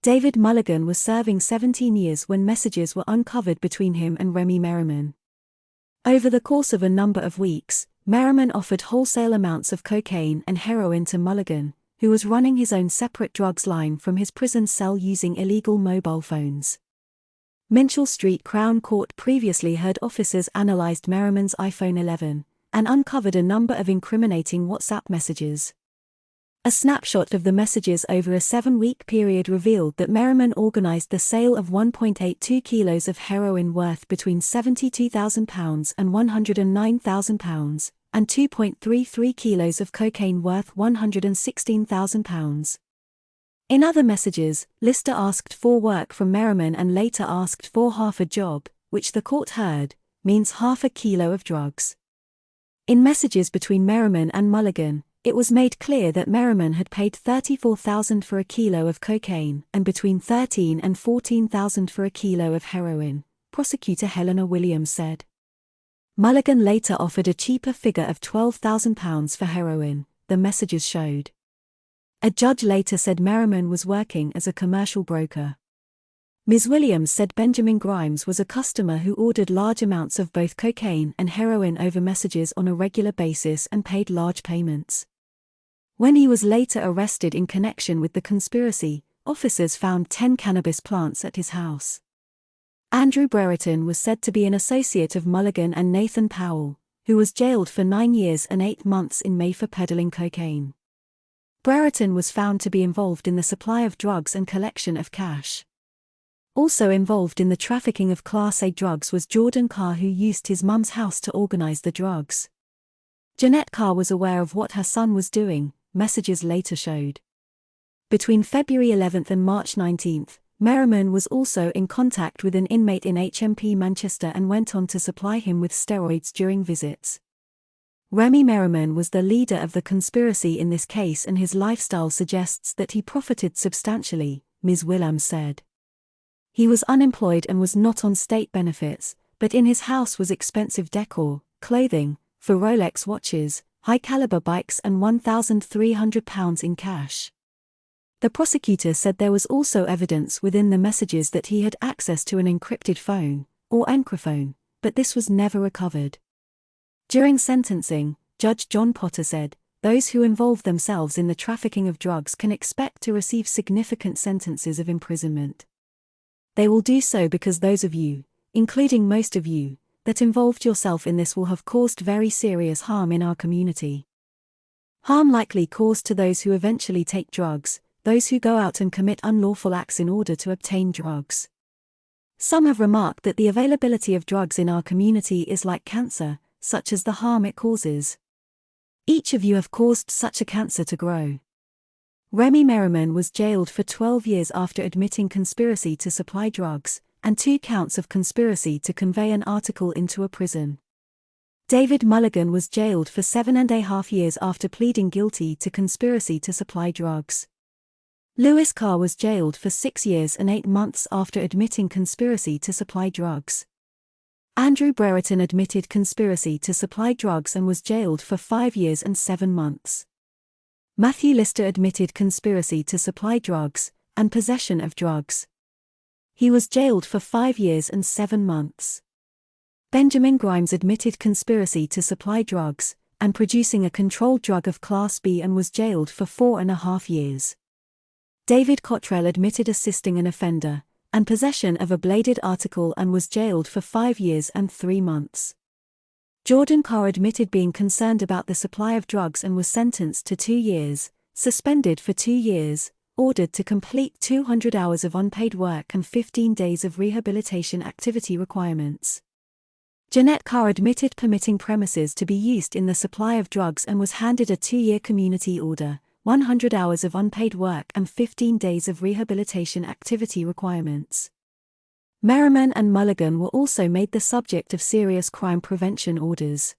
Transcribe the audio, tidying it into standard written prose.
David Mulligan was serving 17 years when messages were uncovered between him and Remi Merriman. Over the course of a number of weeks, Merriman offered wholesale amounts of cocaine and heroin to Mulligan, who was running his own separate drugs line from his prison cell using illegal mobile phones. Minchell Street Crown Court previously heard officers analyzed Merriman's iPhone 11 and uncovered a number of incriminating WhatsApp messages. A snapshot of the messages over a 7-week period revealed that Merriman organized the sale of 1.82 kilos of heroin worth between £72,000 and £109,000, and 2.33 kilos of cocaine worth £116,000. In other messages, Lister asked for work from Merriman and later asked for half a job, which the court heard means half a kilo of drugs. In messages between Merriman and Mulligan, it was made clear that Merriman had paid $34,000 for a kilo of cocaine and between $13,000 and $14,000 for a kilo of heroin, prosecutor Helena Williams said. Mulligan later offered a cheaper figure of £12,000 for heroin, the messages showed. A judge later said Merriman was working as a commercial broker. Ms. Williams said Benjamin Grimes was a customer who ordered large amounts of both cocaine and heroin over messages on a regular basis and paid large payments. When he was later arrested in connection with the conspiracy, officers found 10 cannabis plants at his house. Andrew Brereton was said to be an associate of Mulligan and Nathan Powell, who was jailed for 9 years and 8 months in May for peddling cocaine. Brereton was found to be involved in the supply of drugs and collection of cash. Also involved in the trafficking of Class A drugs was Jordan Carr, who used his mum's house to organize the drugs. Jeanette Carr was aware of what her son was doing, messages later showed. Between February 11 and March 19, Merriman was also in contact with an inmate in HMP Manchester and went on to supply him with steroids during visits. Remi Merriman was the leader of the conspiracy in this case, and his lifestyle suggests that he profited substantially, Ms. Williams said. He was unemployed and was not on state benefits, but in his house was expensive decor, clothing, for Rolex watches, high-caliber bikes and £1,300 in cash. The prosecutor said there was also evidence within the messages that he had access to an encrypted phone, or encryphone, but this was never recovered. During sentencing, Judge John Potter said, "Those who involve themselves in the trafficking of drugs can expect to receive significant sentences of imprisonment. They will do so because those of you, including most of you, that involved yourself in this will have caused very serious harm in our community. Harm likely caused to those who eventually take drugs, those who go out and commit unlawful acts in order to obtain drugs. Some have remarked that the availability of drugs in our community is like cancer, such as the harm it causes. Each of you have caused such a cancer to grow." Remi Merriman was jailed for 12 years after admitting conspiracy to supply drugs, and 2 counts of conspiracy to convey an article into a prison. David Mulligan was jailed for 7.5 years after pleading guilty to conspiracy to supply drugs. Lewis Carr was jailed for 6 years and 8 months after admitting conspiracy to supply drugs. Andrew Brereton admitted conspiracy to supply drugs and was jailed for 5 years and 7 months. Matthew Lister admitted conspiracy to supply drugs and possession of drugs. He was jailed for 5 years and 7 months. Benjamin Grimes admitted conspiracy to supply drugs and producing a controlled drug of Class B and was jailed for 4.5 years. David Cottrell admitted assisting an offender and possession of a bladed article and was jailed for 5 years and 3 months. Jordan Carr admitted being concerned about the supply of drugs and was sentenced to 2 years, suspended for 2 years, ordered to complete 200 hours of unpaid work and 15 days of rehabilitation activity requirements. Jeanette Carr admitted permitting premises to be used in the supply of drugs and was handed a 2-year community order, 100 hours of unpaid work and 15 days of rehabilitation activity requirements. Merriman and Mulligan were also made the subject of serious crime prevention orders.